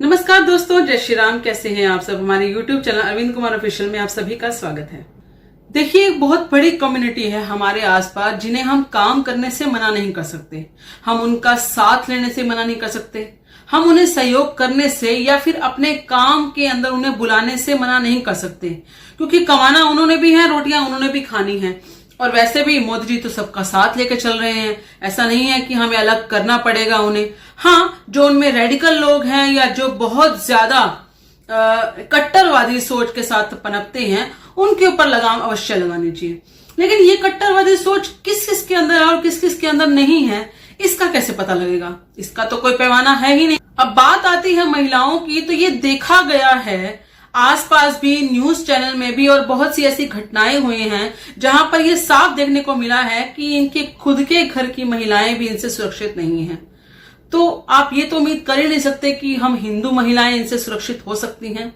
नमस्कार दोस्तों, जय श्री राम। कैसे हैं आप सब। हमारे YouTube channel Arvind Kumar official में आप सभी का स्वागत है। देखिए, एक बहुत बड़ी कम्युनिटी है हमारे आसपास जिन्हें हम काम करने से मना नहीं कर सकते, हम उनका साथ लेने से मना नहीं कर सकते, हम उन्हें सहयोग करने से या फिर अपने काम के अंदर उन्हें बुलाने से मना नहीं कर सकते, क्योंकि कमाना उन्होंने भी है, रोटियां उन्होंने भी खानी है। और वैसे भी मोदी जी तो सबका साथ लेकर चल रहे हैं, ऐसा नहीं है कि हमें अलग करना पड़ेगा उन्हें। हाँ, जो उनमें रेडिकल लोग हैं या जो बहुत ज्यादा कट्टरवादी सोच के साथ पनपते हैं, उनके ऊपर लगाम अवश्य लगानी चाहिए। लेकिन ये कट्टरवादी सोच किस किस के अंदर है और किस किस के अंदर नहीं है, इसका कैसे पता लगेगा? इसका तो कोई पैमाना है ही नहीं। अब बात आती है महिलाओं की, तो ये देखा गया है आसपास भी, न्यूज चैनल में भी, और बहुत सी ऐसी घटनाएं हुई हैं जहां पर यह साफ देखने को मिला है कि इनके खुद के घर की महिलाएं भी इनसे सुरक्षित नहीं हैं। तो आप ये तो उम्मीद कर ही नहीं सकते कि हम हिंदू महिलाएं इनसे सुरक्षित हो सकती हैं।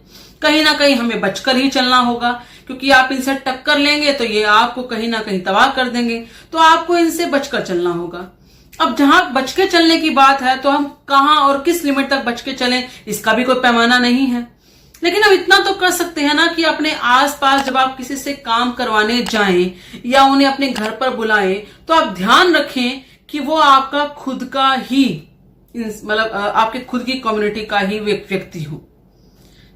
कहीं ना कहीं हमें बचकर ही चलना होगा, क्योंकि आप इनसे टक्कर लेंगे तो ये आपको कहीं ना कहीं तबाह कर देंगे। तो आपको इनसे बचकर चलना होगा। अब जहां बच के चलने की बात है, तो हम कहां और किस लिमिट तक बच के चलें, इसका भी कोई पैमाना नहीं है। लेकिन अब इतना तो कर सकते हैं ना कि अपने आसपास जब आप किसी से काम करवाने जाएं या उन्हें अपने घर पर बुलाएं, तो आप ध्यान रखें कि वो आपका खुद का ही, मतलब आपके खुद की कम्युनिटी का ही व्यक्ति हो।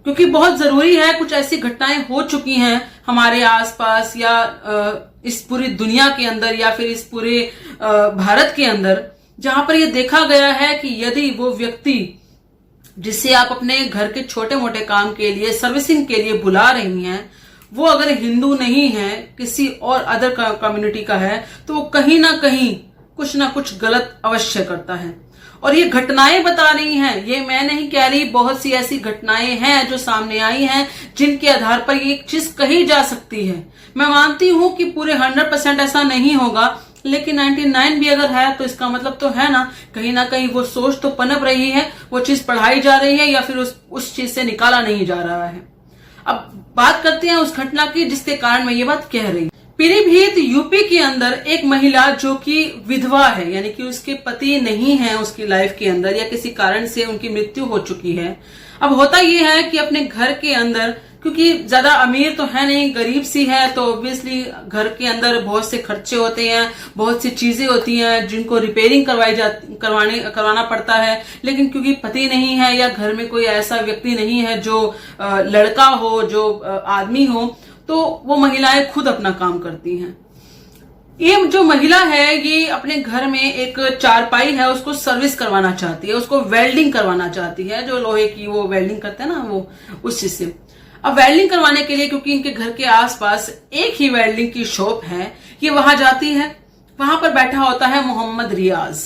क्योंकि बहुत जरूरी है, कुछ ऐसी घटनाएं हो चुकी हैं हमारे आसपास या इस पूरी दुनिया के अंदर या फिर इस पूरे भारत के अंदर, जहां पर यह देखा गया है कि यदि वो व्यक्ति जिसे आप अपने घर के छोटे मोटे काम के लिए, सर्विसिंग के लिए बुला रही हैं, वो अगर हिंदू नहीं है, किसी और अदर कम्युनिटी का है, तो वो कहीं ना कहीं कुछ ना कुछ गलत अवश्य करता है। और ये घटनाएं बता रही हैं, ये मैं नहीं कह रही, बहुत सी ऐसी घटनाएं हैं जो सामने आई हैं जिनके आधार पर ये चीज कही जा सकती है। मैं मानती हूं कि पूरे 100% ऐसा नहीं होगा, लेकिन 99 भी अगर है तो इसका मतलब तो है ना कहीं वो सोच तो पनप रही है, वो चीज पढ़ाई जा रही है या फिर उस चीज से निकाला नहीं जा रहा है। अब बात करते हैं उस घटना की जिसके कारण मैं ये बात कह रही हूं। पीलीभीत यूपी के अंदर एक महिला जो कि विधवा है, यानी कि उसके पति नहीं है उसकी लाइफ के अंदर, या किसी कारण से उनकी मृत्यु हो चुकी है। अब होता यह है कि अपने घर के अंदर, क्योंकि ज्यादा अमीर तो है नहीं, गरीब सी है, तो ऑब्वियसली घर के अंदर बहुत से खर्चे होते हैं, बहुत सी चीजें होती हैं जिनको रिपेयरिंग करवाना पड़ता है। लेकिन क्योंकि पति नहीं है या घर में कोई ऐसा व्यक्ति नहीं है जो लड़का हो, जो आदमी हो, तो वो महिलाएं खुद अपना काम करती हैं। ये जो महिला है, ये अपने घर में एक चारपाई है, उसको सर्विस करवाना चाहती है, उसको वेल्डिंग करवाना चाहती है, जो लोहे की वो वेल्डिंग करते हैं ना, वो उस चीज से। अब वेल्डिंग करवाने के लिए, क्योंकि इनके घर के आसपास एक ही वेल्डिंग की शॉप है, ये वहां जाती है। वहां पर बैठा होता है मोहम्मद रियाज।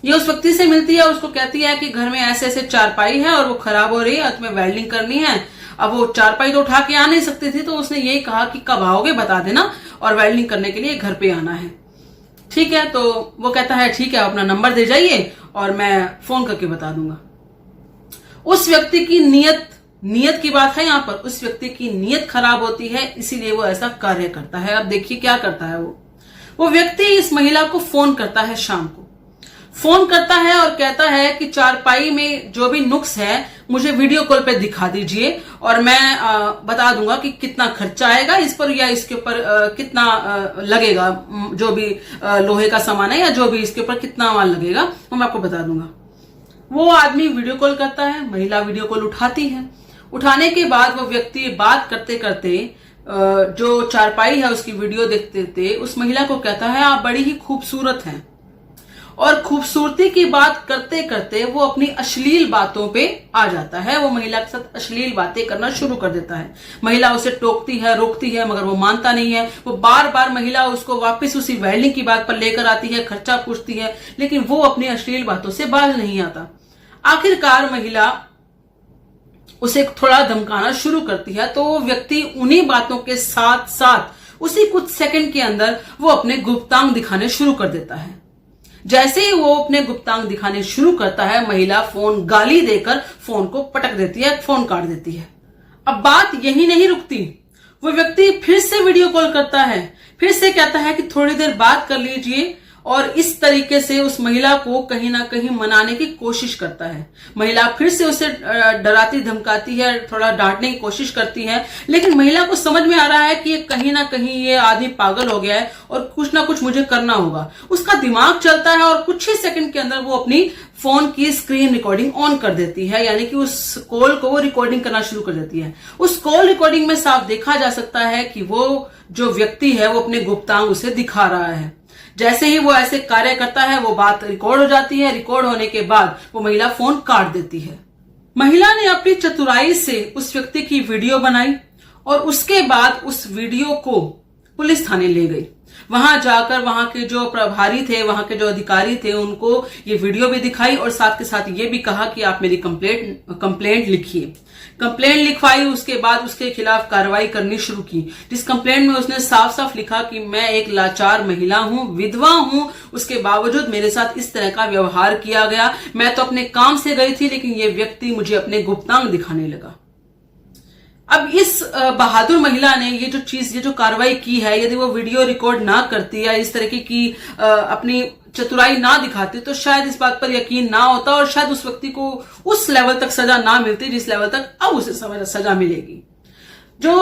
ये उस व्यक्ति से मिलती है, उसको कहती है कि घर में ऐसे ऐसे चारपाई है और वो खराब हो रही है, तुम्हें वेल्डिंग करनी है। अब वो चारपाई तो उठा के आ नहीं सकती थी, तो उसने यही कहा कि कब आओगे बता देना, और वेल्डिंग करने के लिए घर पे आना है। ठीक है, तो वो कहता है ठीक है, अपना नंबर दे जाइए और मैं फोन करके बता दूंगा। उस व्यक्ति की नीयत की बात है यहाँ पर, उस व्यक्ति की नीयत खराब होती है, इसीलिए वो ऐसा कार्य करता है। अब देखिए क्या करता है वो व्यक्ति इस महिला को फोन करता है, शाम को फोन करता है और कहता है कि चारपाई में जो भी नुक्स है मुझे वीडियो कॉल पे दिखा दीजिए और मैं बता दूंगा कि कितना खर्चा आएगा इस पर, या इसके ऊपर कितना लगेगा, जो भी लोहे का सामान है या जो भी इसके ऊपर कितना माल लगेगा वो मैं आपको बता दूंगा। वो आदमी वीडियो कॉल करता है, महिला वीडियो कॉल उठाती है। उठाने के बाद वो व्यक्ति बात करते करते जो चारपाई है उसकी वीडियो देखते देखते उस महिला को कहता है, आप बड़ी ही खूबसूरत हैं। और खूबसूरती की बात करते करते वो अपनी अश्लील बातों पे आ जाता है, वो महिला के साथ अश्लील बातें करना शुरू कर देता है। महिला उसे टोकती है, रोकती है, मगर वो मानता नहीं है। वो बार बार महिला उसको वापस उसी वेल्डिंग की बात पर लेकर आती है, खर्चा पूछती है, लेकिन वो अपनी अश्लील बातों से बाज नहीं आता। आखिरकार महिला उसे थोड़ा धमकाना शुरू करती है, तो वो व्यक्ति उन्हीं बातों के साथ साथ उसी कुछ सेकंड के अंदर वो अपने गुप्तांग दिखाने शुरू कर देता है। जैसे ही वो अपने गुप्तांग दिखाने शुरू करता है, महिला फोन गाली देकर फोन को पटक देती है, फोन काट देती है। अब बात यही नहीं रुकती, वो व्यक्ति फिर से वीडियो कॉल करता है, फिर से कहता है कि थोड़ी देर बात कर लीजिए और इस तरीके से उस महिला को कहीं ना कहीं मनाने की कोशिश करता है। महिला फिर से उसे डराती धमकाती है, थोड़ा डांटने की कोशिश करती है, लेकिन महिला को समझ में आ रहा है कि ये कहीं ना कहीं ये आदमी पागल हो गया है और कुछ ना कुछ मुझे करना होगा। उसका दिमाग चलता है और कुछ ही सेकंड के अंदर वो अपनी फोन की स्क्रीन रिकॉर्डिंग ऑन कर देती है, यानी कि उस कॉल को वो रिकॉर्डिंग करना शुरू कर देती है। उस कॉल रिकॉर्डिंग में साफ देखा जा सकता है कि वो जो व्यक्ति है वो अपने गुप्तांग उसे दिखा रहा है। जैसे ही वो ऐसे कार्य करता है वो बात रिकॉर्ड हो जाती है। रिकॉर्ड होने के बाद वो महिला फोन काट देती है। महिला ने अपनी चतुराई से उस व्यक्ति की वीडियो बनाई और उसके बाद उस वीडियो को पुलिस थाने ले गई। वहां जाकर वहां के जो प्रभारी थे, वहां के जो अधिकारी थे, उनको ये वीडियो भी दिखाई और साथ के साथ ये भी कहा कि आप मेरी कंप्लेंट लिखिए। कंप्लेंट लिखवाई, उसके बाद उसके खिलाफ कार्रवाई करनी शुरू की। जिस कंप्लेंट में उसने साफ साफ लिखा कि मैं एक लाचार महिला हूं, विधवा हूं, उसके बावजूद मेरे साथ इस तरह का व्यवहार किया गया। मैं तो अपने काम से गई थी, लेकिन ये व्यक्ति मुझे अपने गुप्तांग दिखाने लगा। अब इस बहादुर महिला ने ये जो कार्रवाई की है, यदि वो वीडियो रिकॉर्ड ना करती या इस तरीके की अपनी चतुराई ना दिखाती तो शायद इस बात पर यकीन ना होता और शायद उस व्यक्ति को उस लेवल तक सजा ना मिलती जिस लेवल तक अब उसे सजा मिलेगी। जो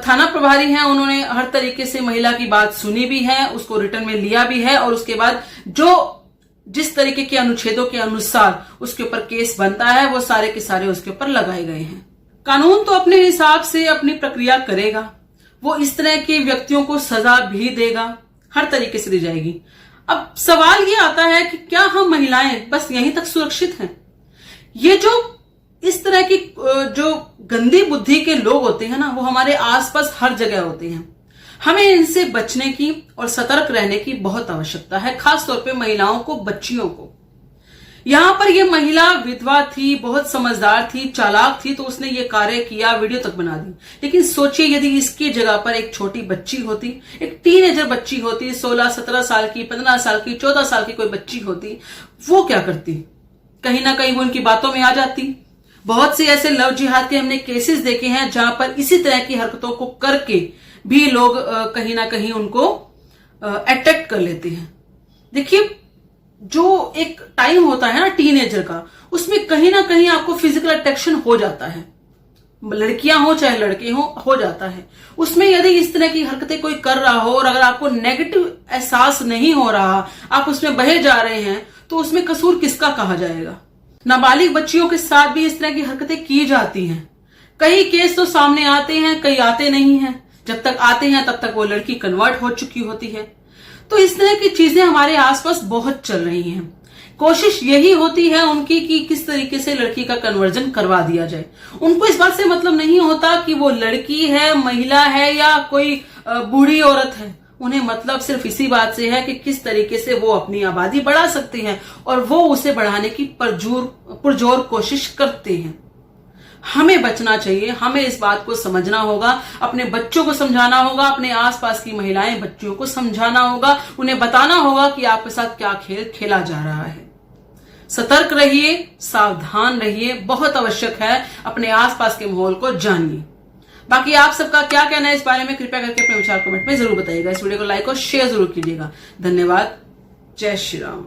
थाना प्रभारी हैं उन्होंने हर तरीके से महिला की बात सुनी भी है, उसको रिटर्न में लिया भी है और उसके बाद जिस तरीके के अनुच्छेदों के अनुसार उसके ऊपर केस बनता है वो सारे के सारे उसके ऊपर लगाए गए हैं। कानून तो अपने हिसाब से अपनी प्रक्रिया करेगा, वो इस तरह के व्यक्तियों को सजा भी देगा, हर तरीके से दी जाएगी। अब सवाल ये आता है कि क्या हम महिलाएं बस यहीं तक सुरक्षित हैं? ये जो इस तरह की जो गंदी बुद्धि के लोग होते हैं ना, वो हमारे आसपास हर जगह होते हैं। हमें इनसे बचने की और सतर्क रहने की बहुत आवश्यकता है, खासतौर पे महिलाओं को, बच्चियों को। यहां पर यह महिला विधवा थी, बहुत समझदार थी, चालाक थी, तो उसने ये कार्य किया, वीडियो तक बना दी। लेकिन सोचिए यदि इसकी जगह पर एक छोटी बच्ची होती, एक टीनेजर बच्ची होती, 16-17 साल की, 15 साल की, 14 साल की कोई बच्ची होती, वो क्या करती? कहीं ना कहीं वो उनकी बातों में आ जाती। बहुत से ऐसे लव जिहाद के हमने केसेस देखे हैं जहां पर इसी तरह की हरकतों को करके भी लोग कहीं ना कहीं उनको अट्रैक्ट कर लेते हैं। देखिए, जो एक टाइम होता है ना टीनेजर का, उसमें कहीं ना कहीं आपको फिजिकल अट्रैक्शन हो जाता है, लड़कियां हो चाहे लड़के हो जाता है। उसमें यदि इस तरह की हरकतें कोई कर रहा हो और अगर आपको नेगेटिव एहसास नहीं हो रहा, आप उसमें बहे जा रहे हैं, तो उसमें कसूर किसका कहा जाएगा? नाबालिग बच्चियों के साथ भी इस तरह की हरकतें की जाती हैं। कई केस तो सामने आते हैं, कई आते नहीं हैं। जब तक आते हैं तब तक वो लड़की कन्वर्ट हो चुकी होती है। तो इस तरह की चीजें हमारे आसपास बहुत चल रही हैं। कोशिश यही होती है उनकी कि किस तरीके से लड़की का कन्वर्जन करवा दिया जाए। उनको इस बात से मतलब नहीं होता कि वो लड़की है, महिला है या कोई बूढ़ी औरत है। उन्हें मतलब सिर्फ इसी बात से है कि किस तरीके से वो अपनी आबादी बढ़ा सकते हैं और वो उसे बढ़ाने की पुरजोर कोशिश करते हैं। हमें बचना चाहिए, हमें इस बात को समझना होगा, अपने बच्चों को समझाना होगा, अपने आसपास की महिलाएं बच्चियों को समझाना होगा, उन्हें बताना होगा कि आपके साथ क्या खेल खेला जा रहा है। सतर्क रहिए, सावधान रहिए, बहुत आवश्यक है। अपने आसपास के माहौल को जानिए। बाकी आप सबका क्या कहना है इस बारे में कृपया करके अपने विचार कमेंट में जरूर बताइएगा। इस वीडियो को लाइक और शेयर जरूर कीजिएगा। धन्यवाद। जय श्री राम।